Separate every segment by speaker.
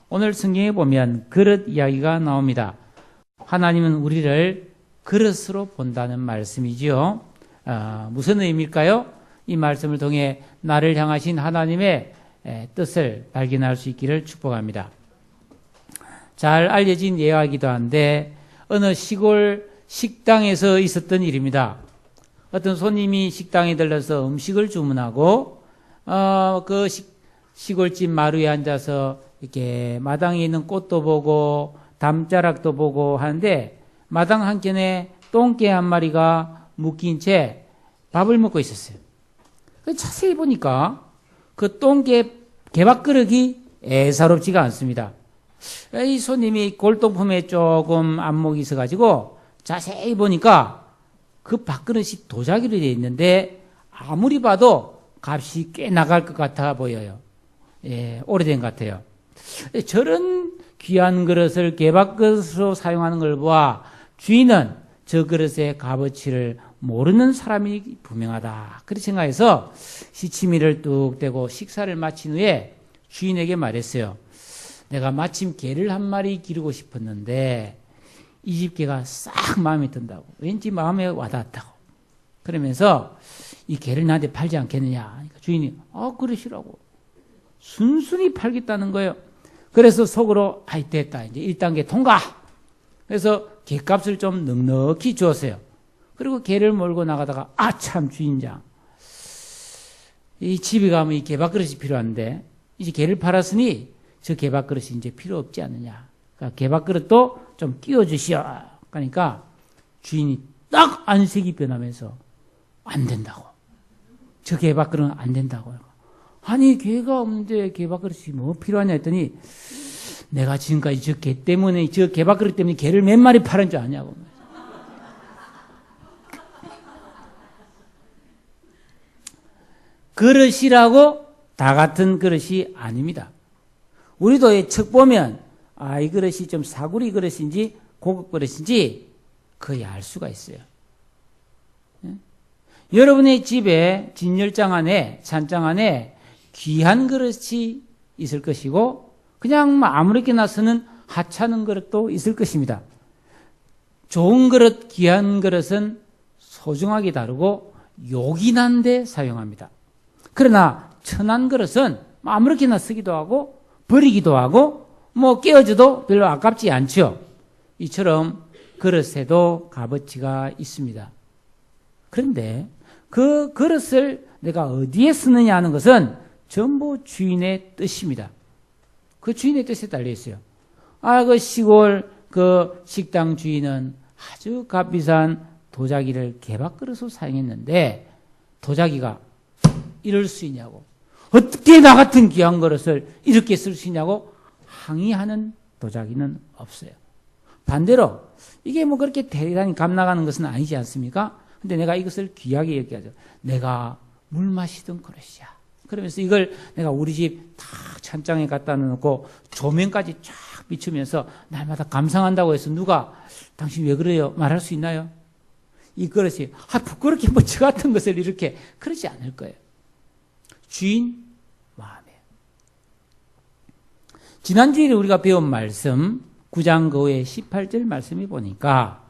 Speaker 1: 오늘 성경에 보면 그릇 이야기가 나옵니다. 하나님은 우리를 그릇으로 본다는 말씀이지요. 무슨 의미일까요? 이 말씀을 통해 나를 향하신 하나님의 뜻을 발견할 수 있기를 축복합니다. 잘 알려진 예화이기도 한데 어느 시골 식당에서 있었던 일입니다. 어떤 손님이 식당에 들러서 음식을 주문하고 그 시골집 마루에 앉아서 이렇게 마당에 있는 꽃도 보고 담자락도 보고 하는데 마당 한켠에 똥개 한 마리가 묶인 채 밥을 먹고 있었어요. 자세히 보니까 그 똥개 개밥그릇이 애사롭지가 않습니다. 이 손님이 골동품에 조금 안목이 있어가지고 자세히 보니까 그 밥그릇이 도자기로 되어 있는데 아무리 봐도 값이 꽤 나갈 것 같아 보여요. 예, 오래된 것 같아요. 저런 귀한 그릇을 개밥그릇으로 사용하는 걸 보아 주인은 저 그릇의 값어치를 모르는 사람이 분명하다. 그렇게 생각해서 시치미를 뚝 떼고 식사를 마친 후에 주인에게 말했어요. 내가 마침 개를 한 마리 기르고 싶었는데 이 집 개가 싹 마음에 든다고. 왠지 마음에 와닿았다고. 그러면서 이 개를 나한테 팔지 않겠느냐. 그러니까 주인이 그러시라고. 순순히 팔겠다는 거예요. 그래서 속으로 아이 됐다. 이제 1단계 통과. 그래서 개값을 좀 넉넉히 주었어요. 그리고 개를 몰고 나가다가 참 주인장. 이 집에 가면 이 개밥그릇이 필요한데 이제 개를 팔았으니 저 개밥그릇이 이제 필요 없지 않느냐. 그러니까 개밥그릇도 좀 끼워주시오. 그러니까 주인이 딱 안색이 변하면서 안 된다고. 저 개밥그릇은 안 된다고. 아니 개가 없는데 개밥그릇이 뭐 필요하냐 했더니 내가 지금까지 저 개 때문에 저 개밥그릇 때문에 개를 몇 마리 팔은 줄 아냐고. 그릇이라고 다 같은 그릇이 아닙니다. 우리도 척 보면 이 그릇이 좀 사구리 그릇인지 고급 그릇인지 거의 알 수가 있어요. 여러분의 집에 진열장 안에 찬장 안에 귀한 그릇이 있을 것이고 그냥 아무렇게나 쓰는 하찮은 그릇도 있을 것입니다. 좋은 그릇, 귀한 그릇은 소중하게 다루고 요긴한데 사용합니다. 그러나 천한 그릇은 아무렇게나 쓰기도 하고 버리기도 하고 깨어져도 별로 아깝지 않죠. 이처럼 그릇에도 값어치가 있습니다. 그런데 그 그릇을 내가 어디에 쓰느냐 하는 것은 전부 주인의 뜻입니다. 그 주인의 뜻에 달려 있어요. 그 시골 그 식당 주인은 아주 값비싼 도자기를 개밥그릇으로 사용했는데 도자기가 이럴 수 있냐고. 어떻게 나 같은 귀한 그릇을 이렇게 쓸 수 있냐고 항의하는 도자기는 없어요. 반대로 이게 그렇게 대단히 값 나가는 것은 아니지 않습니까? 근데 내가 이것을 귀하게 여겨야죠. 내가 물 마시던 그릇이야. 그러면서 이걸 내가 우리 집 탁 찬장에 갖다 놓고 조명까지 쫙 비추면서 날마다 감상한다고 해서 누가 당신 왜 그래요? 말할 수 있나요? 이 그릇이 부끄럽게 저 같은 것을 이렇게 그러지 않을 거예요. 주인 마음에. 지난주에 우리가 배운 말씀 9장 그 후에 18절 말씀이 보니까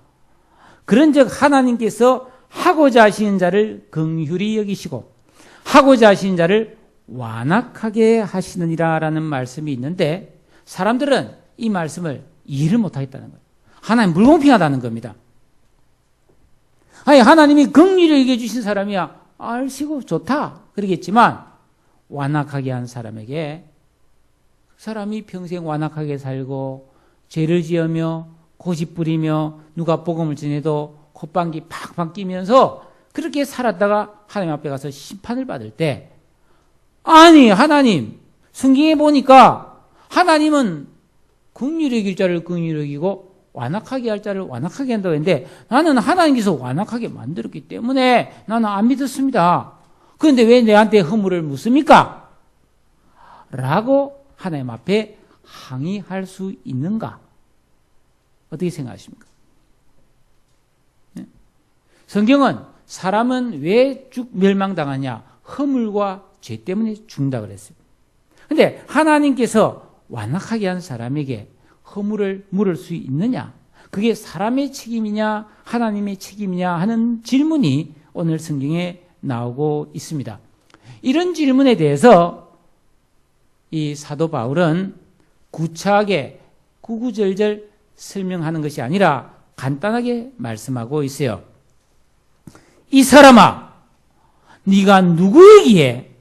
Speaker 1: 그런즉 하나님께서 하고자 하시는 자를 긍휼히 여기시고 하고자 하시는 자를 완악하게 하시느니라 라는 말씀이 있는데 사람들은 이 말씀을 이해를 못하겠다는 거예요. 하나님 불공평하다는 겁니다. 하나님이 긍휼히 여겨 주신 사람이야 알시고 좋다 그러겠지만 완악하게 한 사람에게 그 사람이 평생 완악하게 살고 죄를 지으며 고집 부리며 누가 복음을 전해도 콧방귀 팍팍 끼면서 그렇게 살았다가 하나님 앞에 가서 심판을 받을 때 하나님 성경에 보니까 하나님은 긍휼히 여길 자를 긍휼히 여기고 완악하게 할 자를 완악하게 한다고 했는데 나는 하나님께서 완악하게 만들었기 때문에 나는 안 믿었습니다. 그런데 왜 내한테 허물을 묻습니까? 라고 하나님 앞에 항의할 수 있는가? 어떻게 생각하십니까? 성경은 사람은 왜 멸망당하냐? 허물과 죄 때문에 죽는다 그랬어요. 근데 하나님께서 완악하게 한 사람에게 허물을 물을 수 있느냐? 그게 사람의 책임이냐 하나님의 책임이냐 하는 질문이 오늘 성경에 나오고 있습니다. 이런 질문에 대해서 이 사도 바울은 구차하게 구구절절 설명하는 것이 아니라 간단하게 말씀하고 있어요. 이 사람아, 네가 누구이기에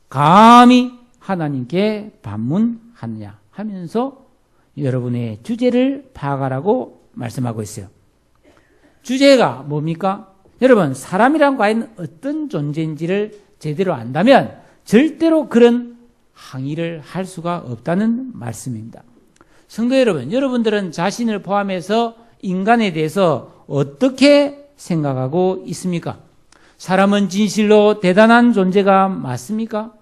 Speaker 1: 감히 하나님께 반문하느냐 하면서 여러분의 주제를 파악하라고 말씀하고 있어요. 주제가 뭡니까? 여러분, 사람이란 과연 어떤 존재인지를 제대로 안다면 절대로 그런 항의를 할 수가 없다는 말씀입니다. 성도 여러분, 여러분들은 자신을 포함해서 인간에 대해서 어떻게 생각하고 있습니까? 사람은 진실로 대단한 존재가 맞습니까?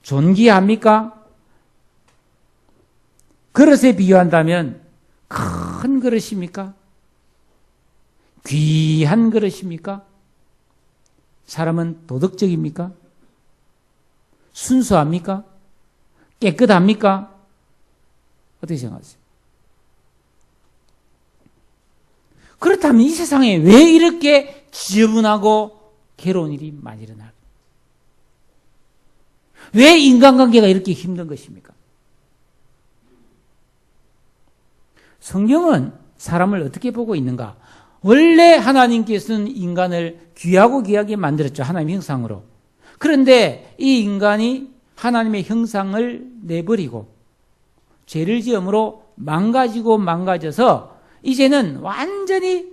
Speaker 1: 존귀합니까? 그릇에 비유한다면 큰 그릇입니까? 귀한 그릇입니까? 사람은 도덕적입니까? 순수합니까? 깨끗합니까? 어떻게 생각하세요? 그렇다면 이 세상에 왜 이렇게 지저분하고 괴로운 일이 많이 일어날까요? 왜 인간관계가 이렇게 힘든 것입니까? 성경은 사람을 어떻게 보고 있는가? 원래 하나님께서는 인간을 귀하고 귀하게 만들었죠. 하나님의 형상으로. 그런데 이 인간이 하나님의 형상을 내버리고 죄를 지음으로 망가져서 이제는 완전히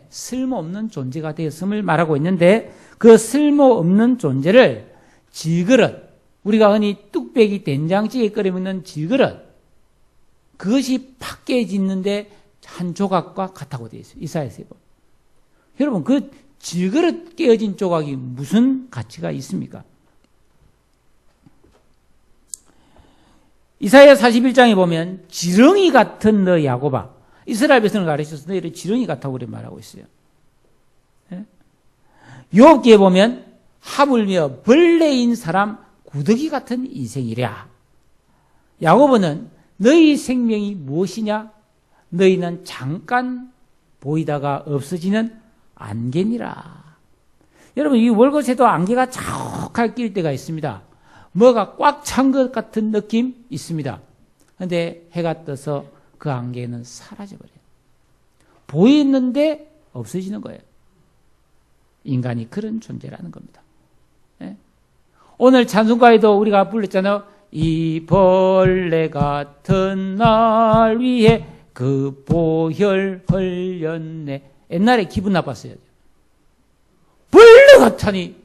Speaker 1: 쓸모없는 존재가 되었음을 말하고 있는데, 그 쓸모없는 존재를 질그릇, 우리가 흔히 뚝배기 된장찌개 끓여 먹는 질그릇, 그것이 팍 깨지는데 한 조각과 같다고 되어 있어요. 이사야서에 보면. 여러분, 그 질그릇 깨어진 조각이 무슨 가치가 있습니까? 이사야 41장에 보면 지렁이 같은 너 야곱아, 이스라엘 백성을 가르쳐서 너희를 지렁이 같다고 그렇게 말하고 있어요. 욥기에 보면 하물며 벌레인 사람 구더기 같은 인생이랴. 야고보는 너희 생명이 무엇이냐? 너희는 잠깐 보이다가 없어지는 안개니라. 여러분, 이 월급에도 안개가 자욱하게 낄 때가 있습니다. 뭐가 꽉 찬 것 같은 느낌 있습니다. 그런데 해가 떠서 그 안개는 사라져버려요. 보이는데 없어지는 거예요. 인간이 그런 존재라는 겁니다. 네? 오늘 찬송가에도 우리가 불렀잖아요. 이 벌레 같은 날 위해 그 보혈 흘렸네. 옛날에 기분 나빴어요. 벌레 같다니.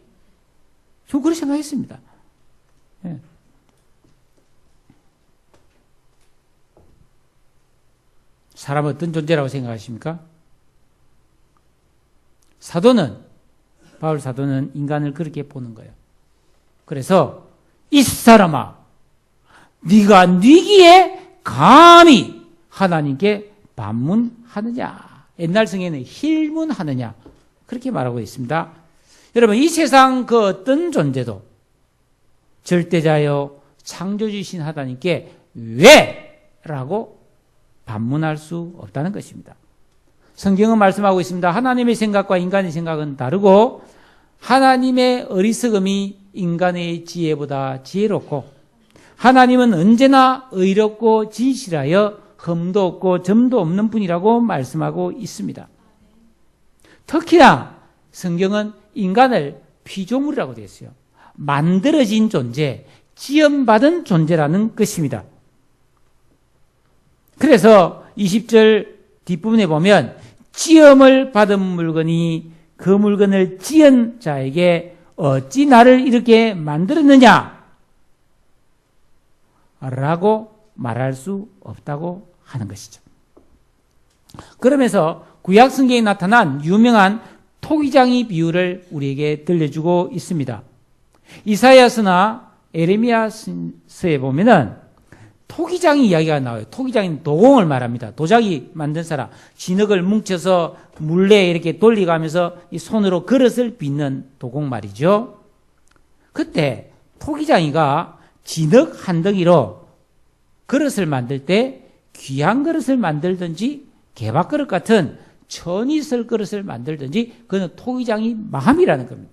Speaker 1: 저 그렇게 생각했습니다. 네. 사람은 어떤 존재라고 생각하십니까? 바울 사도는 인간을 그렇게 보는 거예요. 그래서 이 사람아, 네가 뉘기에 감히 하나님께 반문하느냐. 옛날 성에는 힐문하느냐. 그렇게 말하고 있습니다. 여러분, 이 세상 그 어떤 존재도 절대자여 창조주신 하나님께 왜? 라고 반문할 수 없다는 것입니다. 성경은 말씀하고 있습니다. 하나님의 생각과 인간의 생각은 다르고 하나님의 어리석음이 인간의 지혜보다 지혜롭고 하나님은 언제나 의롭고 진실하여 흠도 없고 점도 없는 분이라고 말씀하고 있습니다. 특히나 성경은 인간을 피조물이라고 되어 있어요. 만들어진 존재, 지음받은 존재라는 것입니다. 그래서 20절 뒷부분에 보면 지음을 받은 물건이 그 물건을 지은 자에게 어찌 나를 이렇게 만들었느냐? 라고 말할 수 없다고 하는 것이죠. 그러면서 구약 성경에 나타난 유명한 토기장이 비유를 우리에게 들려주고 있습니다. 이사야서나 에레미야서에 보면은 토기장이 이야기가 나와요. 토기장은 도공을 말합니다. 도자기 만든 사람, 진흙을 뭉쳐서 물레에 이렇게 돌리가면서 이 손으로 그릇을 빚는 도공 말이죠. 그때 토기장이가 진흙 한 덩이로 그릇을 만들 때 귀한 그릇을 만들든지 개밥그릇 같은 천이 쓸 그릇을 만들든지 그건 토기장이 마음이라는 겁니다.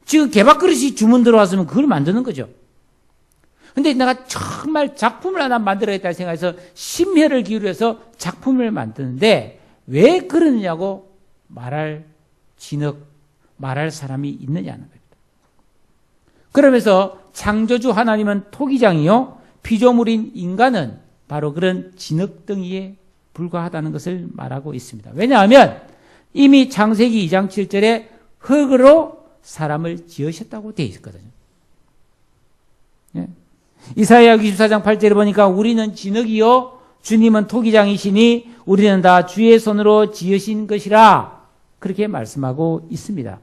Speaker 1: 지금 개밥그릇이 주문 들어왔으면 그걸 만드는 거죠. 근데 내가 정말 작품을 하나 만들어야겠다 생각해서 심혈을 기울여서 작품을 만드는데 왜 그러느냐고 말할 사람이 있느냐는 겁니다. 그러면서 창조주 하나님은 토기장이요, 피조물인 인간은 바로 그런 진흙덩이에 불과하다는 것을 말하고 있습니다. 왜냐하면 이미 창세기 2장 7절에 흙으로 사람을 지으셨다고 되어 있거든요. 예. 이사야 24장 8절에 보니까 우리는 진흙이요 주님은 토기장이시니 우리는 다 주의 손으로 지으신 것이라 그렇게 말씀하고 있습니다.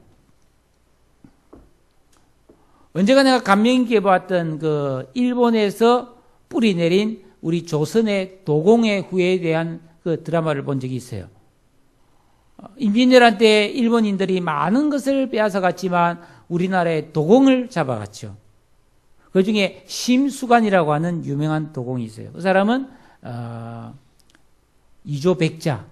Speaker 1: 언제가 내가 감명 있게 보았던 그 일본에서 뿌리 내린 우리 조선의 도공의 후예에 대한 그 드라마를 본 적이 있어요. 임진왜란 때 일본인들이 많은 것을 빼앗아 갔지만 우리나라의 도공을 잡아갔죠. 그 중에 심수관이라고 하는 유명한 도공이 있어요. 그 사람은 이조백자,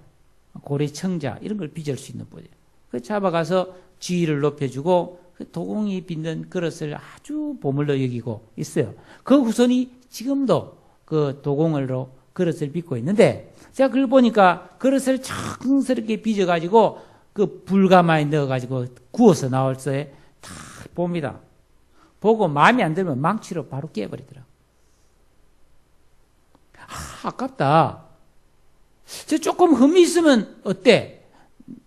Speaker 1: 고래청자 이런 걸 빚을 수 있는 분이에요. 그 잡아가서 지위를 높여주고 그 도공이 빚는 그릇을 아주 보물로 여기고 있어요. 그 후손이 지금도 그 도공으로 그릇을 빚고 있는데 제가 그걸 보니까 그릇을 정스럽게 빚어가지고 그 불가마에 넣어가지고 구워서 나올 때 다 봅니다. 보고 마음에 안 들면 망치로 바로 깨버리더라고요. 아깝다. 저 조금 흠이 있으면 어때?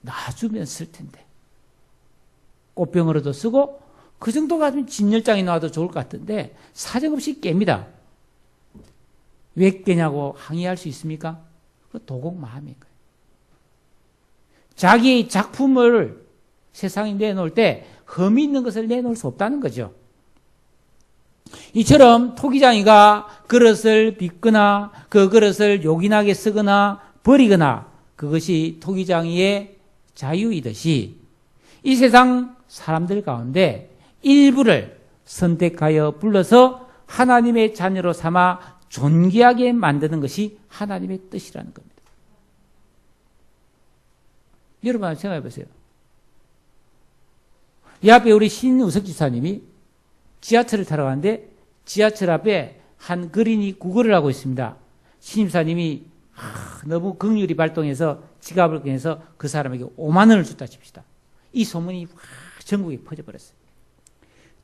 Speaker 1: 놔주면 쓸 텐데. 꽃병으로도 쓰고 그 정도 가지면 진열장에 놔도 좋을 것 같은데 사정없이 깹니다. 왜 깨냐고 항의할 수 있습니까? 그 도공 마음인 거예요. 자기의 작품을 세상에 내놓을 때 흠이 있는 것을 내놓을 수 없다는 거죠. 이처럼 토기장이가 그릇을 빚거나 그 그릇을 요긴하게 쓰거나 버리거나 그것이 토기장이의 자유이듯이 이 세상 사람들 가운데 일부를 선택하여 불러서 하나님의 자녀로 삼아 존귀하게 만드는 것이 하나님의 뜻이라는 겁니다. 여러분 한번 생각해 보세요. 이 앞에 우리 신우석 지사님이 지하철을 타러 가는데 지하철 앞에 한 그린이 구걸을 하고 있습니다. 신임사님이 너무 긍휼이 발동해서 지갑을 꺼내서 그 사람에게 5만 원을 줬다 칩시다. 이 소문이 전국에 퍼져버렸어요.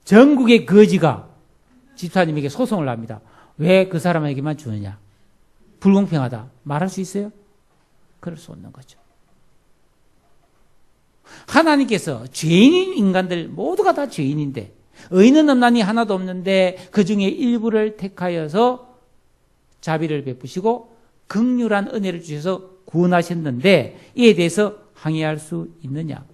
Speaker 1: 전국의 거지가 집사님에게 소송을 합니다. 왜 그 사람에게만 주느냐? 불공평하다. 말할 수 있어요? 그럴 수 없는 거죠. 하나님께서 죄인인 인간들 모두가 다 죄인인데 의인은 없나니 하나도 없는데 그 중에 일부를 택하여서 자비를 베푸시고 긍휼한 은혜를 주셔서 구원하셨는데 이에 대해서 항의할 수 있느냐?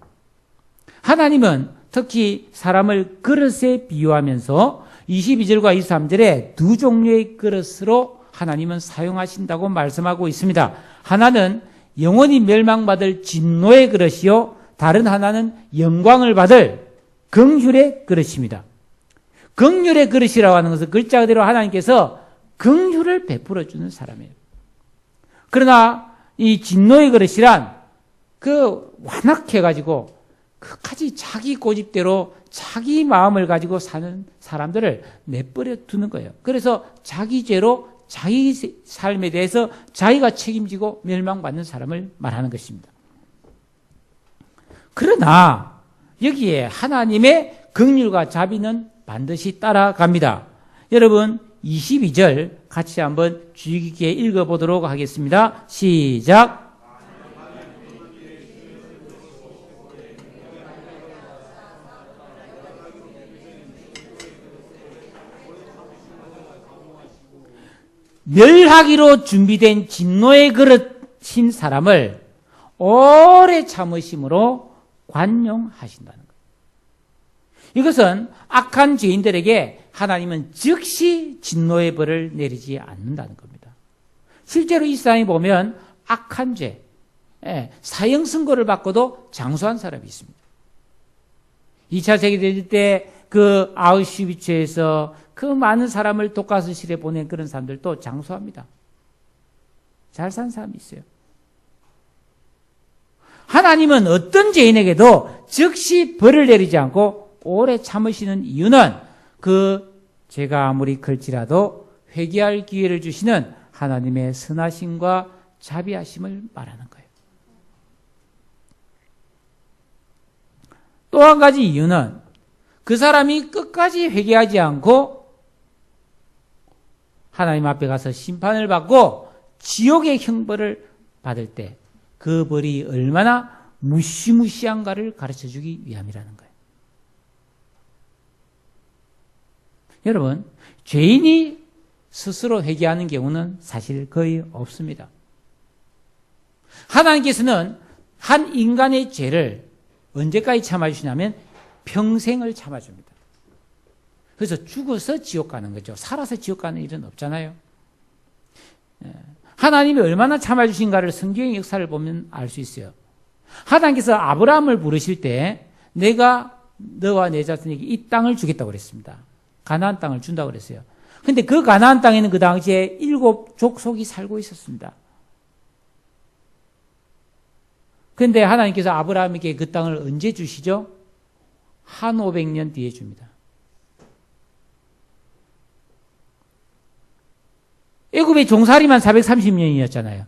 Speaker 1: 하나님은 특히 사람을 그릇에 비유하면서 22절과 23절에 두 종류의 그릇으로 하나님은 사용하신다고 말씀하고 있습니다. 하나는 영원히 멸망받을 진노의 그릇이요, 다른 하나는 영광을 받을 긍휼의 그릇입니다. 긍휼의 그릇이라고 하는 것은 글자 그대로 하나님께서 긍휼을 베풀어 주는 사람이에요. 그러나 이 진노의 그릇이란 그 완악해가지고 끝까지 자기 고집대로 자기 마음을 가지고 사는 사람들을 내버려 두는 거예요. 그래서 자기 죄로 자기 삶에 대해서 자기가 책임지고 멸망받는 사람을 말하는 것입니다. 그러나 여기에 하나님의 긍휼과 자비는 반드시 따라갑니다. 여러분 22절 같이 한번 주의 깊게 읽어보도록 하겠습니다. 시작. 멸하기로 준비된 진노의 그릇인 사람을 오래 참으심으로 관용하신다는 거예요. 이것은 악한 죄인들에게 하나님은 즉시 진노의 벌을 내리지 않는다는 겁니다. 실제로 이 세상에 보면 악한 죄, 사형 선고를 받고도 장수한 사람이 있습니다. 2차 세계대전 때 그 아우슈비츠에서 그 많은 사람을 독가스실에 보낸 그런 사람들도 장수합니다. 잘 산 사람이 있어요. 하나님은 어떤 죄인에게도 즉시 벌을 내리지 않고 오래 참으시는 이유는 그 죄가 아무리 클지라도 회개할 기회를 주시는 하나님의 선하심과 자비하심을 말하는 거예요. 또 한 가지 이유는 그 사람이 끝까지 회개하지 않고 하나님 앞에 가서 심판을 받고 지옥의 형벌을 받을 때 그 벌이 얼마나 무시무시한가를 가르쳐주기 위함이라는 거예요. 여러분, 죄인이 스스로 회개하는 경우는 사실 거의 없습니다. 하나님께서는 한 인간의 죄를 언제까지 참아주시냐면 평생을 참아줍니다. 그래서 죽어서 지옥 가는 거죠. 살아서 지옥 가는 일은 없잖아요. 하나님이 얼마나 참아주신가를 성경의 역사를 보면 알 수 있어요. 하나님께서 아브라함을 부르실 때 내가 너와 내 자손에게 이 땅을 주겠다고 그랬습니다. 가나안 땅을 준다고 그랬어요. 근데 그 가나안 땅에는 그 당시에 7 족속이 살고 있었습니다. 그런데 하나님께서 아브라함에게 그 땅을 언제 주시죠? 한 500년 뒤에 줍니다. 애굽의 종살이만 430년이었잖아요.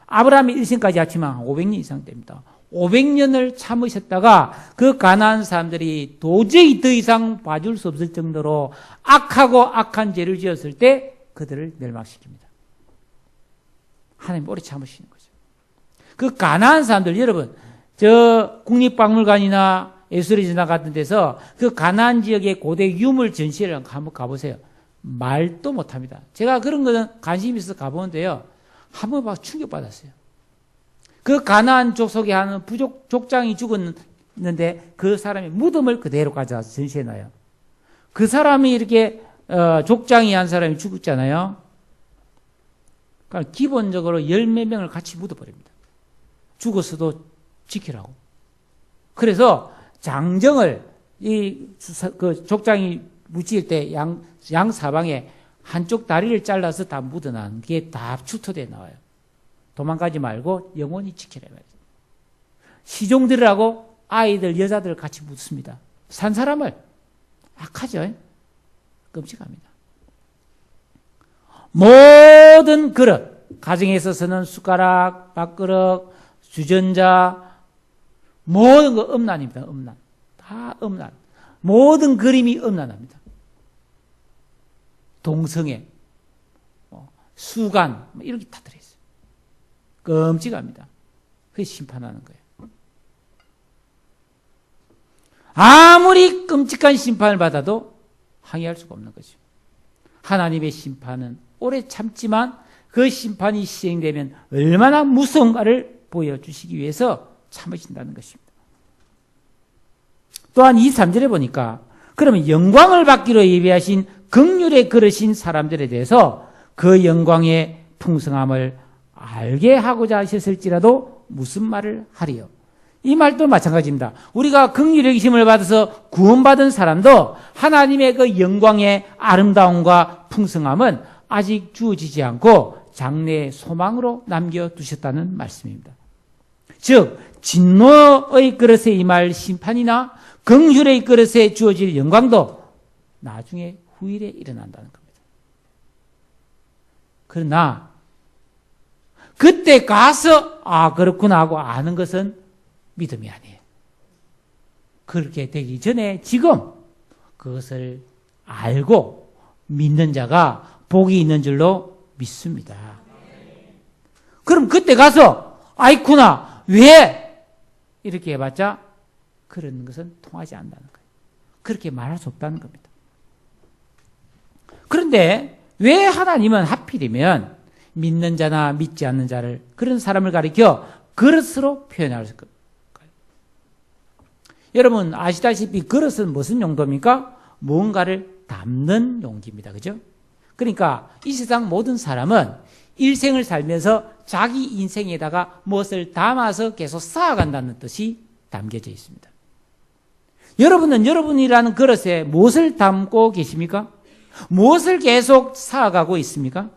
Speaker 1: 아브라함의 일생까지 합치면 500년 이상 됩니다. 500년을 참으셨다가 그 가나안 사람들이 도저히 더 이상 봐줄 수 없을 정도로 악하고 악한 죄를 지었을 때 그들을 멸망시킵니다. 하나님 오래 참으시는 거죠. 그 가나안 사람들, 여러분, 저 국립박물관이나 에스레지나 같은 데서 그 가나안 지역의 고대 유물 전시회를 한번 가보세요. 말도 못합니다. 제가 그런 거는 관심이 있어서 가보는데요. 한번 막 충격받았어요. 그 가나안 족속에 하는 부족 족장이 죽었는데 그 사람의 무덤을 그대로 가져와서 전시해놔요. 그 사람이 이렇게 족장이 한 사람이 죽었잖아요. 그러니까 기본적으로 10몇 명을 같이 묻어버립니다. 죽었어도 지키라고. 그래서 장정을 그 족장이 묻힐 때 양 사방에 한쪽 다리를 잘라서 다 묻어놓은 게 다 추토되어 나와요. 도망가지 말고 영원히 지키라 말이죠. 시종들하고 아이들, 여자들 같이 묻습니다. 산 사람을. 악하죠? 끔찍합니다. 모든 그릇, 가정에 있어서는 숟가락, 밥그릇, 주전자, 모든 거 음란입니다. 음란. 다 음란. 모든 그림이 음란합니다. 동성애, 수간, 이렇게 다 들어있어요. 끔찍합니다. 그래서 심판하는 거예요. 아무리 끔찍한 심판을 받아도 항의할 수가 없는 거죠. 하나님의 심판은 오래 참지만 그 심판이 시행되면 얼마나 무서운가를 보여주시기 위해서 참으신다는 것입니다. 또한 이 3절에 보니까 그러면 영광을 받기로 예비하신 긍휼에 그르신 사람들에 대해서 그 영광의 풍성함을 알게 하고자 하셨을지라도 무슨 말을 하리요? 이 말도 마찬가지입니다. 우리가 긍휼의 여기심을 받아서 구원받은 사람도 하나님의 그 영광의 아름다움과 풍성함은 아직 주어지지 않고 장래의 소망으로 남겨두셨다는 말씀입니다. 즉 진노의 그릇에 임할 심판이나 긍휼의 그릇에 주어질 영광도 나중에 후일에 일어난다는 겁니다. 그러나 그때 가서 그렇구나 하고 아는 것은 믿음이 아니에요. 그렇게 되기 전에 지금 그것을 알고 믿는 자가 복이 있는 줄로 믿습니다. 그럼 그때 가서 아이쿠나 왜 이렇게 해봤자 그런 것은 통하지 않는다는 거예요. 그렇게 말할 수 없다는 겁니다. 그런데 왜 하나님은 하필이면 믿는 자나 믿지 않는 자를 그런 사람을 가리켜 그릇으로 표현할 것일까요? 여러분 아시다시피 그릇은 무슨 용도입니까? 무언가를 담는 용기입니다. 그죠? 그러니까 이 세상 모든 사람은 일생을 살면서 자기 인생에다가 무엇을 담아서 계속 쌓아간다는 뜻이 담겨져 있습니다. 여러분은 여러분이라는 그릇에 무엇을 담고 계십니까? 무엇을 계속 쌓아가고 있습니까?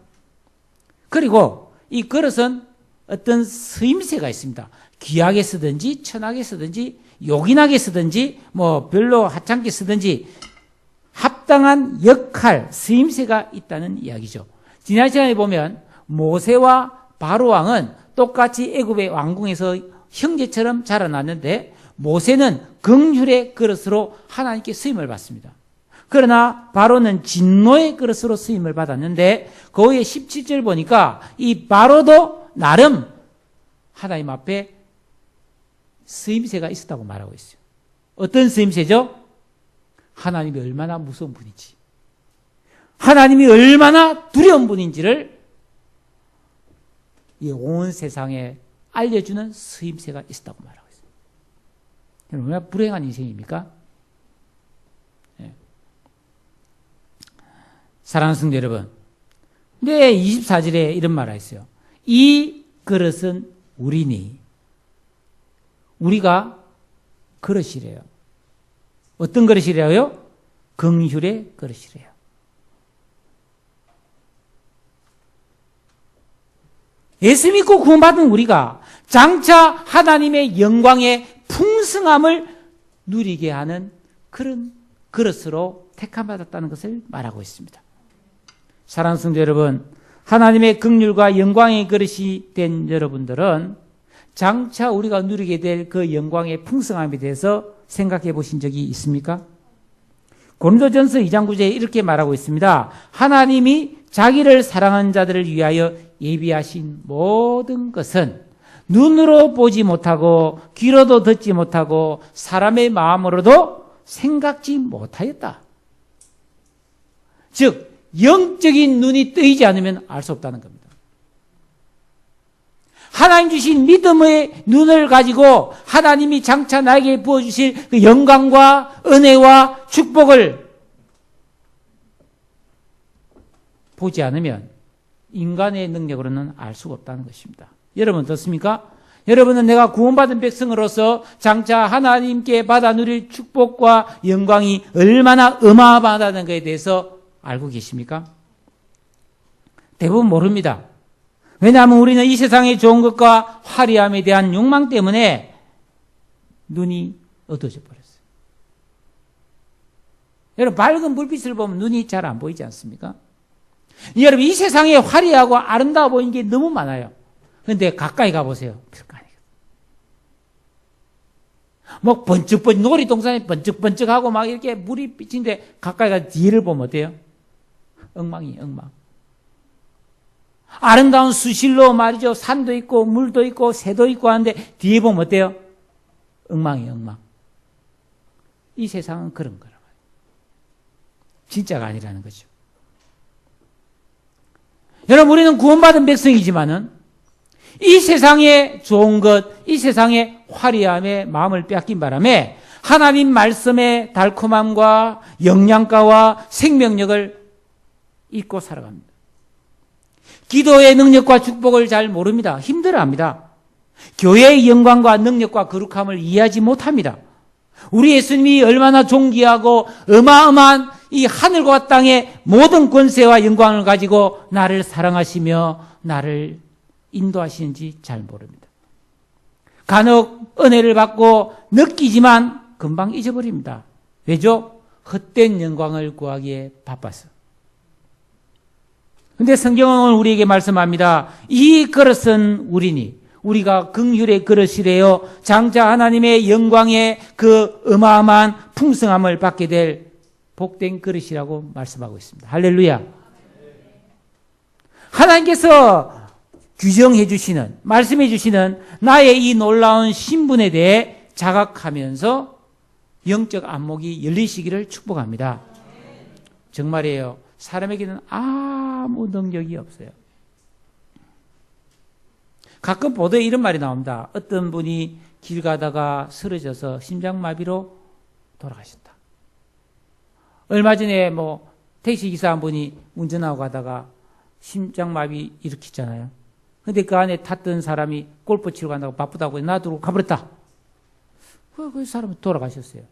Speaker 1: 그리고 이 그릇은 어떤 쓰임새가 있습니다. 귀하게 쓰든지 천하게 쓰든지 요긴하게 쓰든지 뭐 별로 하찮게 쓰든지 합당한 역할, 쓰임새가 있다는 이야기죠. 지난 시간에 보면 모세와 바로 왕은 똑같이 애굽의 왕궁에서 형제처럼 자라났는데 모세는 긍휼의 그릇으로 하나님께 쓰임을 받습니다. 그러나 바로는 진노의 그릇으로 쓰임을 받았는데 그 후에 17절 보니까 이 바로도 나름 하나님 앞에 쓰임새가 있었다고 말하고 있어요. 어떤 쓰임새죠? 하나님이 얼마나 무서운 분인지, 하나님이 얼마나 두려운 분인지를 이 온 세상에 알려주는 쓰임새가 있었다고 말하고 있어요. 얼마나 불행한 인생입니까? 네. 사랑하는 성도 여러분, 네, 24절에 이런 말이 있어요. 이 그릇은 우리니, 우리가 그릇이래요. 어떤 그릇이래요? 긍휼의 그릇이래요. 예수 믿고 구원받은 우리가 장차 하나님의 영광의 풍성함을 누리게 하는 그런 그릇으로 택함받았다는 것을 말하고 있습니다. 사랑하는 성도 여러분, 하나님의 긍휼과 영광의 그릇이 된 여러분들은 장차 우리가 누리게 될 그 영광의 풍성함에 대해서 생각해 보신 적이 있습니까? 고린도전서 2장 9절에 이렇게 말하고 있습니다. 하나님이 자기를 사랑하는 자들을 위하여 예비하신 모든 것은 눈으로 보지 못하고 귀로도 듣지 못하고 사람의 마음으로도 생각지 못하였다. 즉 영적인 눈이 뜨이지 않으면 알 수 없다는 겁니다. 하나님 주신 믿음의 눈을 가지고 하나님이 장차 나에게 부어주실 그 영광과 은혜와 축복을 보지 않으면 인간의 능력으로는 알 수가 없다는 것입니다. 여러분 어떻습니까? 여러분은 내가 구원받은 백성으로서 장차 하나님께 받아 누릴 축복과 영광이 얼마나 어마어마하다는 것에 대해서 알고 계십니까? 대부분 모릅니다. 왜냐하면 우리는 이 세상의 좋은 것과 화려함에 대한 욕망 때문에 눈이 어두워져 버렸어요. 여러분 밝은 불빛을 보면 눈이 잘 안 보이지 않습니까? 여러분 이 세상에 화려하고 아름다워 보이는 게 너무 많아요. 그런데 가까이 가보세요. 별거 아니에요. 뭐 번쩍번쩍 놀이동산에 번쩍번쩍하고 막 이렇게 물이 비치는데 가까이 가서 뒤를 보면 어때요? 엉망이에요. 엉망. 아름다운 수실로 말이죠. 산도 있고 물도 있고 새도 있고 하는데 뒤에 보면 어때요? 엉망이에요. 엉망. 이 세상은 그런 거라고요. 진짜가 아니라는 거죠. 여러분 우리는 구원받은 백성이지만은 이 세상의 좋은 것, 이 세상의 화려함에 마음을 빼앗긴 바람에 하나님 말씀의 달콤함과 영양가와 생명력을 잊고 살아갑니다. 기도의 능력과 축복을 잘 모릅니다. 힘들어합니다. 교회의 영광과 능력과 거룩함을 이해하지 못합니다. 우리 예수님이 얼마나 존귀하고 어마어마한 이 하늘과 땅의 모든 권세와 영광을 가지고 나를 사랑하시며 나를 인도하시는지 잘 모릅니다. 간혹 은혜를 받고 느끼지만 금방 잊어버립니다. 왜죠? 헛된 영광을 구하기에 바빠서. 근데 성경은 우리에게 말씀합니다. 이 그릇은 우리니, 우리가 긍휼의 그릇이래요. 장차 하나님의 영광의 그 어마어마한 풍성함을 받게 될 복된 그릇이라고 말씀하고 있습니다. 할렐루야. 하나님께서 규정해 주시는, 말씀해 주시는 나의 이 놀라운 신분에 대해 자각하면서 영적 안목이 열리시기를 축복합니다. 정말이에요. 사람에게는 아무 능력이 없어요. 가끔 보도에 이런 말이 나옵니다. 어떤 분이 길 가다가 쓰러져서 심장마비로 돌아가셨다. 얼마 전에 뭐 택시기사 한 분이 운전하고 가다가 심장마비 일으켰잖아요. 근데 그 안에 탔던 사람이 골프 치러 간다고 바쁘다고 놔두고 가버렸다. 그 사람이 돌아가셨어요.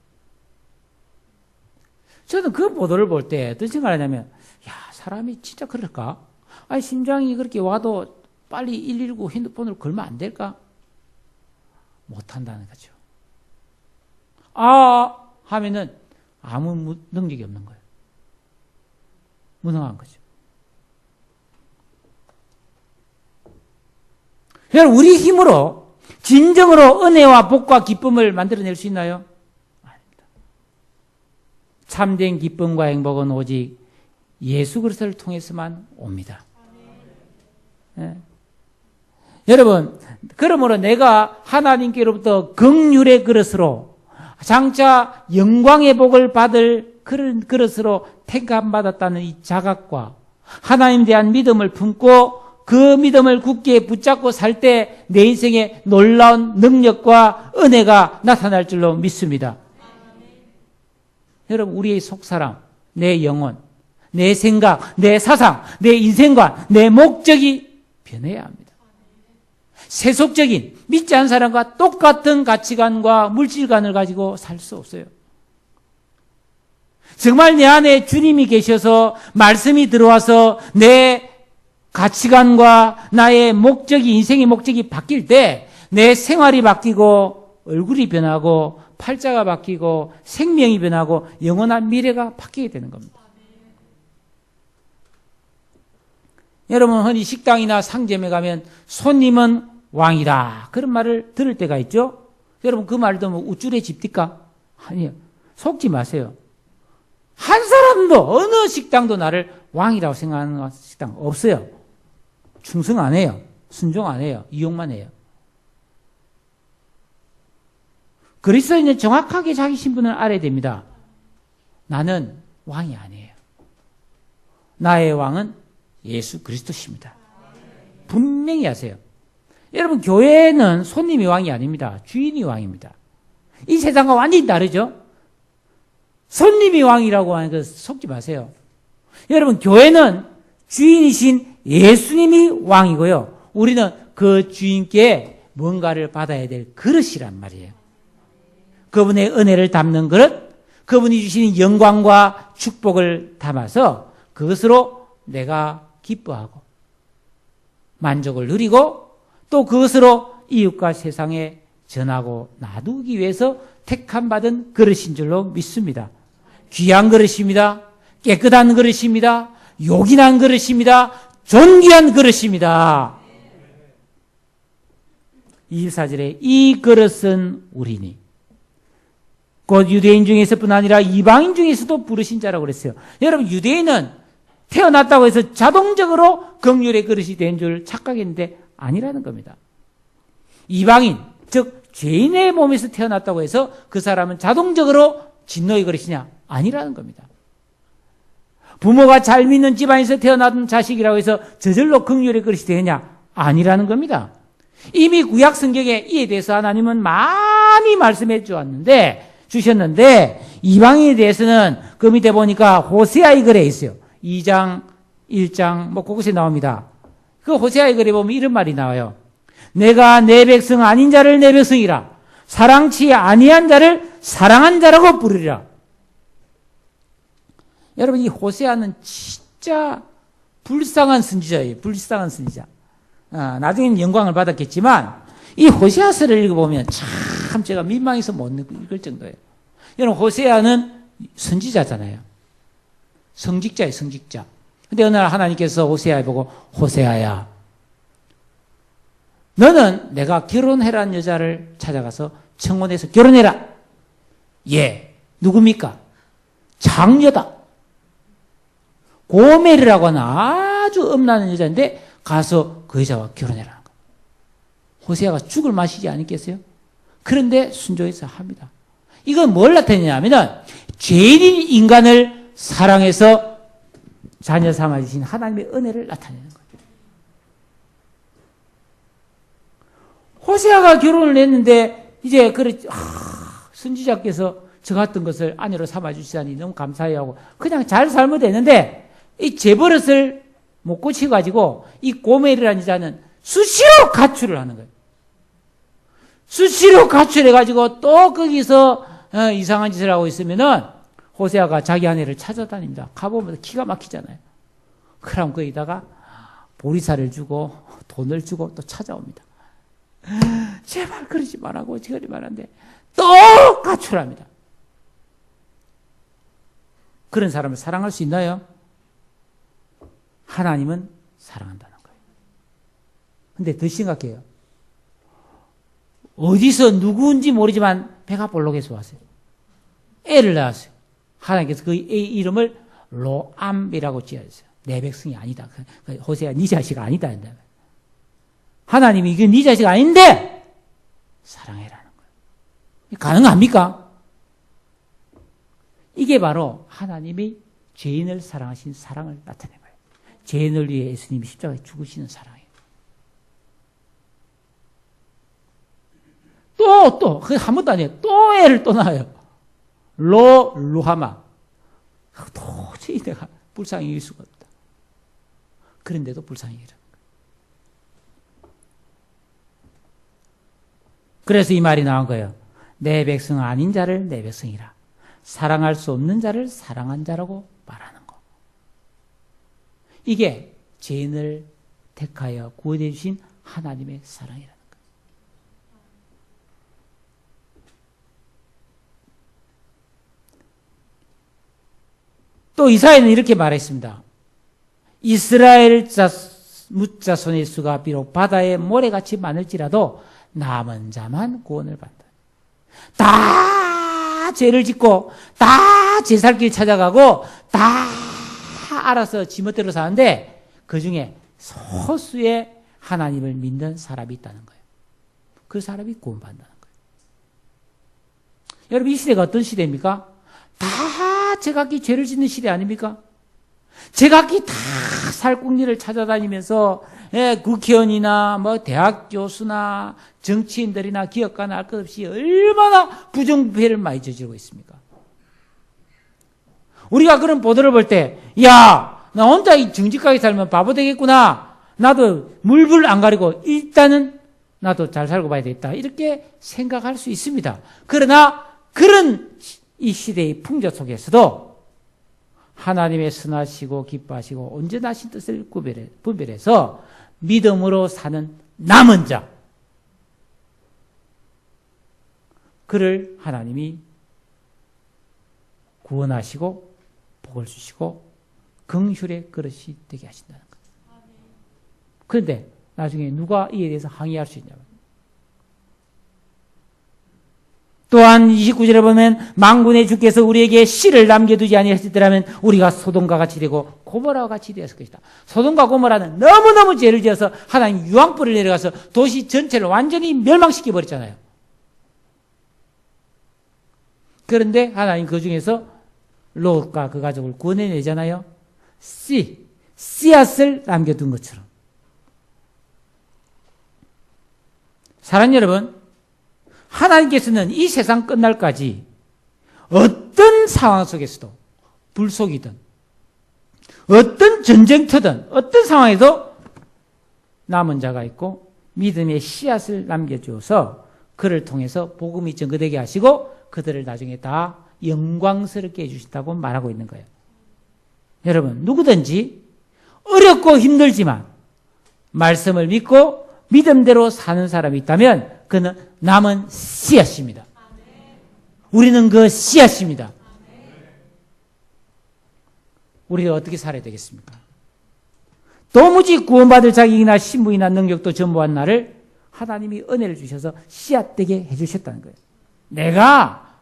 Speaker 1: 저는 그 보도를 볼 때 어떤 생각을 하냐면 야, 사람이 진짜 그럴까? 아니, 심장이 그렇게 와도 빨리 119 핸드폰으로 걸면 안 될까? 못한다는 거죠. 아! 하면은 아무 능력이 없는 거예요. 무능한 거죠. 여러분, 우리 힘으로 진정으로 은혜와 복과 기쁨을 만들어낼 수 있나요? 아닙니다. 참된 기쁨과 행복은 오직 예수 그리스도를 통해서만 옵니다. 네. 여러분, 그러므로 내가 하나님께로부터 긍휼의 그릇으로 장차 영광의 복을 받을 그런 그릇으로 택함받았다는 이 자각과 하나님에 대한 믿음을 품고 그 믿음을 굳게 붙잡고 살 때 내 인생에 놀라운 능력과 은혜가 나타날 줄로 믿습니다. 여러분, 우리의 속사람, 내 영혼, 내 생각, 내 사상, 내 인생관, 내 목적이 변해야 합니다. 세속적인 믿지 않은 사람과 똑같은 가치관과 물질관을 가지고 살 수 없어요. 정말 내 안에 주님이 계셔서 말씀이 들어와서 내 가치관과 나의 목적이, 인생의 목적이 바뀔 때 내 생활이 바뀌고 얼굴이 변하고 팔자가 바뀌고 생명이 변하고 영원한 미래가 바뀌게 되는 겁니다. 여러분, 흔히 식당이나 상점에 가면 손님은 왕이다, 그런 말을 들을 때가 있죠. 여러분, 그 말 들으면 우쭐해 집니까? 아니요. 속지 마세요. 한 사람도 어느 식당도 나를 왕이라고 생각하는 식당 없어요. 충성 안 해요. 순종 안 해요. 이용만 해요. 그리스도인은 정확하게 자기 신분을 알아야 됩니다. 나는 왕이 아니에요. 나의 왕은 예수 그리스도십니다. 분명히 하세요. 여러분, 교회는 손님이 왕이 아닙니다. 주인이 왕입니다. 이 세상과 완전히 다르죠? 손님이 왕이라고 하는 거 속지 마세요. 여러분, 교회는 주인이신 예수님이 왕이고요. 우리는 그 주인께 뭔가를 받아야 될 그릇이란 말이에요. 그분의 은혜를 담는 그릇, 그분이 주시는 영광과 축복을 담아서 그것으로 내가 기뻐하고 만족을 누리고 또 그것으로 이웃과 세상에 전하고 놔두기 위해서 택함받은 그릇인 줄로 믿습니다. 귀한 그릇입니다. 깨끗한 그릇입니다. 요긴한 그릇입니다. 존귀한 그릇입니다. 24절에 이 그릇은 우리니 곧 유대인 중에서뿐 아니라 이방인 중에서도 부르신 자라고 그랬어요. 여러분, 유대인은 태어났다고 해서 자동적으로 긍휼의 그릇이 된 줄 착각했는데 아니라는 겁니다. 이방인, 즉 죄인의 몸에서 태어났다고 해서 그 사람은 자동적으로 진노의 그릇이냐? 아니라는 겁니다. 부모가 잘 믿는 집안에서 태어난 자식이라고 해서 저절로 긍휼의 그릇이 되느냐? 아니라는 겁니다. 이미 구약 성경에 이에 대해서 하나님은 많이 말씀해 주셨는데 이방인에 대해서는 그 밑에 보니까 호세아의 글에 있어요. 2장, 1장 뭐 그곳에 나옵니다. 그 호세아의 글에 보면 이런 말이 나와요. 내가 내 백성 아닌 자를 내 백성이라 사랑치 아니한 자를 사랑한 자라고 부르리라. 여러분, 이 호세아는 진짜 불쌍한 선지자예요. 불쌍한 선지자. 나중에는 영광을 받았겠지만 이 호세아서를 읽어보면 참 제가 민망해서 못 읽을 정도예요. 여러분, 호세아는 선지자잖아요. 성직자예요, 성직자. 근데 어느 날 하나님께서 호세아에 보고 호세아야, 너는 내가 결혼해라는 여자를 찾아가서 청혼해서 결혼해라. 예, 누굽니까? 장녀다. 고멜이라고 하는 아주 엄나는 여자인데 가서 그 여자와 결혼해라는 거예요. 호세아가 죽을 맛이지 않겠어요? 그런데 순종해서 합니다. 이건 뭘 나타내냐면은 죄인인 인간을 사랑해서 자녀 삼아주신 하나님의 은혜를 나타내는 거예요. 호세아가 결혼을 했는데 이제 선지자께서 저 같은 것을 아내로 삼아주시다니 너무 감사해하고 그냥 잘 살면 되는데 이 재버릇을 못 고쳐가지고 이 고멜이라는 여자는 수시로 가출을 하는 거예요. 수시로 가출해가지고 또 거기서 이상한 짓을 하고 있으면은 호세아가 자기 아내를 찾아다닙니다. 가보면 기가 막히잖아요. 그럼 거기다가 보리쌀을 주고 돈을 주고 또 찾아옵니다. 제발 그러지 말라고 그러지 말았는데 또 가출합니다. 그런 사람을 사랑할 수 있나요? 하나님은 사랑한다는 거예요. 근데 더 심각해요. 어디서 누구인지 모르지만 배가 볼록해서 왔어요. 애를 낳았어요. 하나님께서 그 애 이름을 로암이라고 지어줬어요. 내 백성이 아니다. 호세아 네 자식 아니다. 하나님이 이게 네 자식 아닌데 사랑해라는 거예요. 가능합니까? 이게 바로 하나님이 죄인을 사랑하신 사랑을 나타낸 거예요. 죄인을 위해 예수님이 십자가에 죽으시는 사랑이에요. 그게 한 번도 아니에요. 또 애를 또 낳아요. 루하마. 도저히 내가 불쌍히 여길 수가 없다. 그런데도 불쌍히 여기는 거예요. 그래서 이 말이 나온 거예요. 내 백성 아닌 자를 내 백성이라. 사랑할 수 없는 자를 사랑한 자라고 말하는 거. 이게 죄인을 택하여 구원해 주신 하나님의 사랑이라는 거예요. 또 이사야는 이렇게 말했습니다. 이스라엘 무자손의 수가 비록 바다의 모래같이 많을지라도 남은 자만 구원을 받는다. 다 죄를 짓고 다 제 살 길 찾아가고 다 알아서 지멋대로 사는데 그중에 소수의 하나님을 믿는 사람이 있다는 거예요. 그 사람이 구원받는다는 거예요. 여러분 이 시대가 어떤 시대입니까? 다 제각기 죄를 짓는 시대 아닙니까? 제각기 다 살궁리를 찾아다니면서 국회의원이나 대학 교수나 정치인들이나 기업가나 할 것 없이 얼마나 부정부패를 많이 저지르고 있습니까? 우리가 그런 보도를 볼 때, 야, 나 혼자 이 정직하게 살면 바보 되겠구나. 나도 물불 안 가리고 일단은 나도 잘 살고 봐야 되겠다. 이렇게 생각할 수 있습니다. 그러나 그런 이 시대의 풍조 속에서도 하나님의 선하시고 기뻐하시고 온전하신 뜻을 분별해서 믿음으로 사는 남은 자, 그를 하나님이 구원하시고 복을 주시고 긍휼의 그릇이 되게 하신다는 거예요. 그런데 나중에 누가 이에 대해서 항의할 수 있냐면, 또한 29절에 보면 만군의 주께서 우리에게 씨를 남겨두지 아니하셨더라면 우리가 소돔과 같이 되고 고모라와 같이 되었을 것이다. 소돔과 고모라는 너무너무 죄를 지어서 하나님 유황불을 내려가서 도시 전체를 완전히 멸망시켜 버렸잖아요. 그런데 하나님 그 중에서 롯과 그 가족을 구원해내잖아요. 씨앗을 남겨둔 것처럼. 사랑하는 여러분, 하나님께서는 이 세상 끝날까지 어떤 상황 속에서도, 불속이든 어떤 전쟁터든 어떤 상황에도 남은 자가 있고 믿음의 씨앗을 남겨주어서 그를 통해서 복음이 증거되게 하시고 그들을 나중에 다 영광스럽게 해주신다고 말하고 있는 거예요. 여러분, 누구든지 어렵고 힘들지만 말씀을 믿고 믿음대로 사는 사람이 있다면 그는 남은 씨앗입니다. 우리는 그 씨앗입니다. 우리가 어떻게 살아야 되겠습니까? 도무지 구원받을 자격이나 신분이나 능력도 전무한 나를 하나님이 은혜를 주셔서 씨앗되게 해주셨다는 거예요. 내가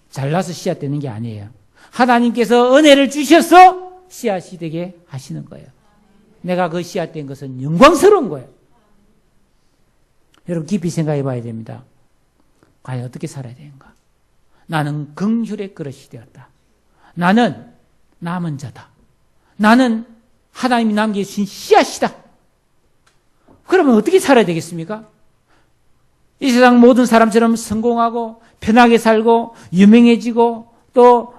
Speaker 1: 잘나서 씨앗 되는 게 아니에요. 하나님께서 은혜를 주셔서 씨앗이 되게 하시는 거예요. 내가 그 씨앗 된 것은 영광스러운 거예요. 여러분 깊이 생각해 봐야 됩니다. 과연 어떻게 살아야 되는가? 나는 긍휼의 그릇이 되었다. 나는 남은 자다. 나는 하나님이 남겨주신 씨앗이다. 그러면 어떻게 살아야 되겠습니까? 이 세상 모든 사람처럼 성공하고 편하게 살고 유명해지고 또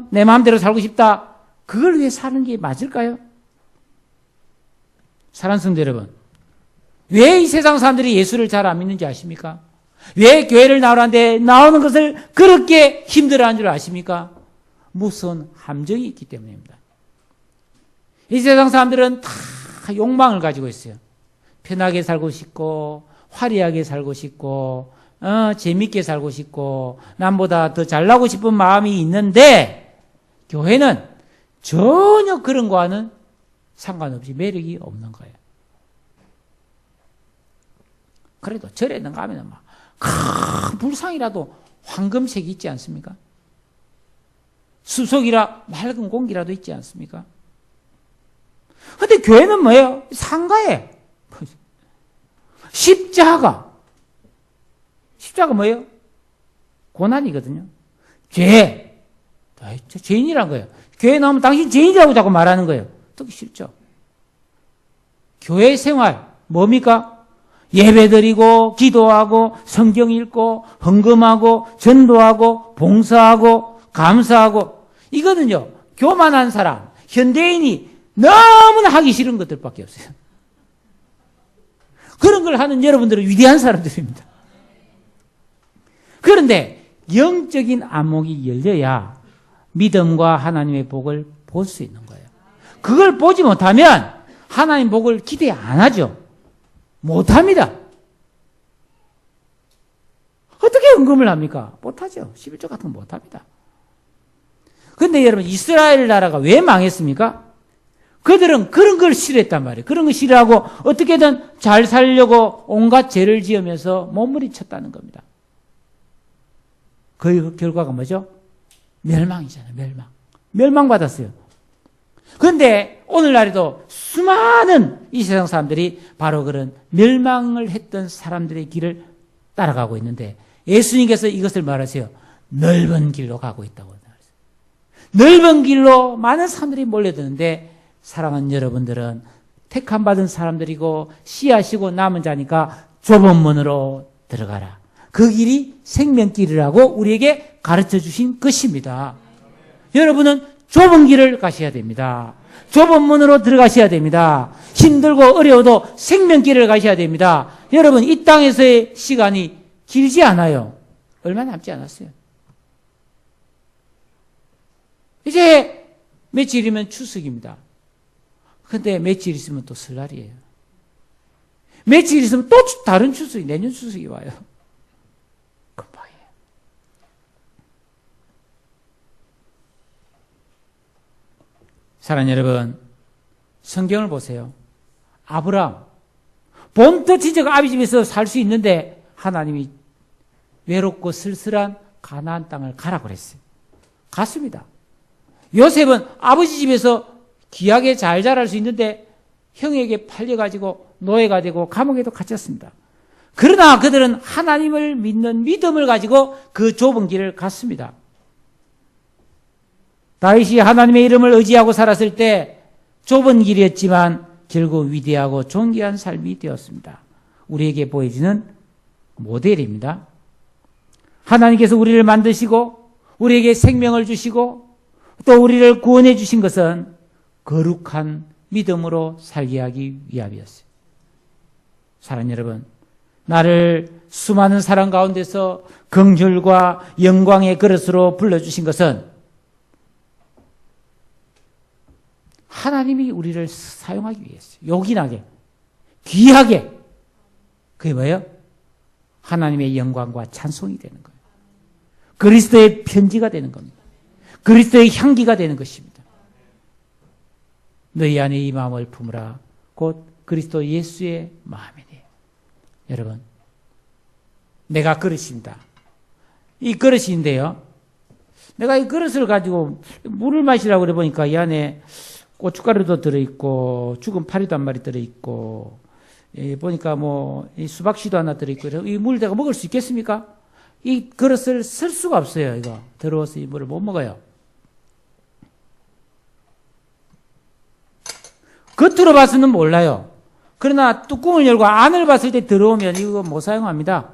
Speaker 1: 내 마음대로 살고 싶다. 그걸 위해 사는 게 맞을까요? 사랑하는 성도 여러분, 왜 이 세상 사람들이 예수를 잘 안 믿는지 아십니까? 왜 교회를 나오는데 나오는 것을 그렇게 힘들어하는 줄 아십니까? 무서운 함정이 있기 때문입니다. 이 세상 사람들은 다 욕망을 가지고 있어요. 편하게 살고 싶고, 화려하게 살고 싶고, 재밌게 살고 싶고, 남보다 더 잘나고 싶은 마음이 있는데, 교회는 전혀 그런 거와는 상관없이 매력이 없는 거예요. 그래도 절에 가면은 막, 큰 불상이라도 황금색이 있지 않습니까? 수석이라 맑은 공기라도 있지 않습니까? 근데 교회는 뭐예요? 상가에 십자가 뭐예요? 고난이거든요. 죄인이란 거예요. 교회 나오면 당신 죄인이라고 자꾸 말하는 거예요. 듣기 싫죠? 교회 생활 뭡니까? 예배드리고 기도하고 성경 읽고 헌금하고 전도하고 봉사하고 감사하고, 이거는요 교만한 사람, 현대인이 너무나 하기 싫은 것들밖에 없어요. 그런 걸 하는 여러분들은 위대한 사람들입니다. 그런데 영적인 안목이 열려야 믿음과 하나님의 복을 볼 수 있는 거예요. 그걸 보지 못하면 하나님 복을 기대 안 하죠. 못합니다. 어떻게 헌금을 합니까? 못하죠. 11조 같은 거 못합니다. 그런데 여러분, 이스라엘 나라가 왜 망했습니까? 그들은 그런 걸 싫어했단 말이에요. 그런 걸 싫어하고 어떻게든 잘 살려고 온갖 죄를 지으면서 몸부림쳤다는 겁니다. 그 결과가 뭐죠? 멸망이잖아요. 멸망받았어요. 그런데 오늘날에도 수많은 이 세상 사람들이 바로 그런 멸망을 했던 사람들의 길을 따라가고 있는데, 예수님께서 이것을 말하세요. 넓은 길로 가고 있다고. 넓은 길로 많은 사람들이 몰려드는데, 사랑하는 여러분들은 택함 받은 사람들이고 씨앗이고 남은 자니까 좁은 문으로 들어가라. 그 길이 생명길이라고 우리에게 가르쳐 주신 것입니다. 여러분은 좁은 길을 가셔야 됩니다. 좁은 문으로 들어가셔야 됩니다. 힘들고 어려워도 생명길을 가셔야 됩니다. 여러분, 이 땅에서의 시간이 길지 않아요. 얼마 남지 않았어요. 이제 며칠이면 추석입니다. 근데 며칠 있으면 또 설날이에요. 며칠 있으면 또 다른 추석이, 내년 추석이 와요. 금방이에요. 사랑하는 여러분, 성경을 보세요. 아브라함, 본토 지적 아비 집에서 살 수 있는데 하나님이 외롭고 쓸쓸한 가나안 땅을 가라고 그랬어요. 갔습니다. 요셉은 아버지 집에서 귀하게 잘 자랄 수 있는데 형에게 팔려가지고 노예가 되고 감옥에도 갇혔습니다. 그러나 그들은 하나님을 믿는 믿음을 가지고 그 좁은 길을 갔습니다. 다윗이 하나님의 이름을 의지하고 살았을 때 좁은 길이었지만 결국 위대하고 존귀한 삶이 되었습니다. 우리에게 보여주는 모델입니다. 하나님께서 우리를 만드시고 우리에게 생명을 주시고 또 우리를 구원해 주신 것은 거룩한 믿음으로 살게 하기 위함이었어요. 사랑하는 여러분, 나를 수많은 사람 가운데서 긍휼과 영광의 그릇으로 불러주신 것은 하나님이 우리를 사용하기 위해서요. 요긴하게, 귀하게. 그게 뭐예요? 하나님의 영광과 찬송이 되는 거예요. 그리스도의 편지가 되는 겁니다. 그리스도의 향기가 되는 것입니다. 너희 안에 이 마음을 품으라. 곧 그리스도 예수의 마음이니. 여러분, 내가 그릇입니다. 이 그릇인데요. 내가 이 그릇을 가지고 물을 마시라고 그래 보니까 이 안에 고춧가루도 들어있고 죽은 파리도 한 마리 들어있고 보니까 이 수박씨도 하나 들어있고 이 물 내가 먹을 수 있겠습니까? 이 그릇을 쓸 수가 없어요. 이거 더러워서 이 물을 못 먹어요. 겉으로 봐서는 몰라요. 그러나 뚜껑을 열고 안을 봤을 때 들어오면 이거 못 사용합니다.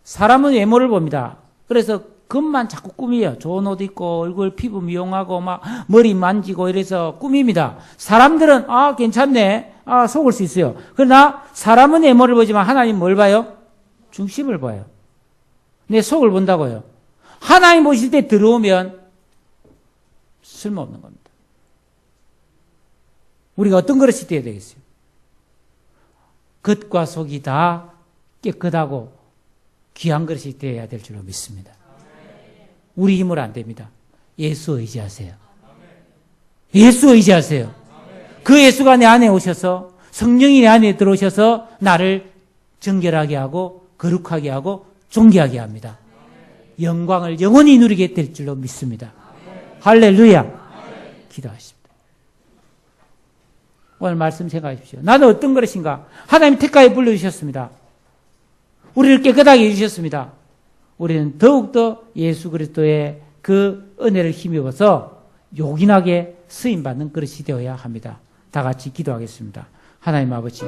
Speaker 1: 사람은 외모를 봅니다. 그래서 겉만 자꾸 꾸미요. 좋은 옷 입고 얼굴 피부 미용하고 막 머리 만지고 이래서 꾸밉니다. 사람들은 괜찮네. 속을 수 있어요. 그러나 사람은 외모를 보지만 하나님 뭘 봐요? 중심을 봐요. 내 속을 본다고요. 하나님 보실 때 들어오면 쓸모없는 겁니다. 우리가 어떤 그릇이 되어야 되겠어요? 겉과 속이 다 깨끗하고 귀한 그릇이 되어야 될 줄로 믿습니다. 우리 힘으로 안 됩니다. 예수 의지하세요. 예수 의지하세요. 그 예수가 내 안에 오셔서 성령이 내 안에 들어오셔서 나를 정결하게 하고 거룩하게 하고 존귀하게 합니다. 영광을 영원히 누리게 될 줄로 믿습니다. 할렐루야. 기도하십니다. 오늘 말씀 생각하십시오. 나는 어떤 그릇인가? 하나님 택하여 불러주셨습니다. 우리를 깨끗하게 해주셨습니다. 우리는 더욱더 예수 그리스도의 그 은혜를 힘입어서 요긴하게 쓰임받는 그릇이 되어야 합니다. 다 같이 기도하겠습니다. 하나님 아버지.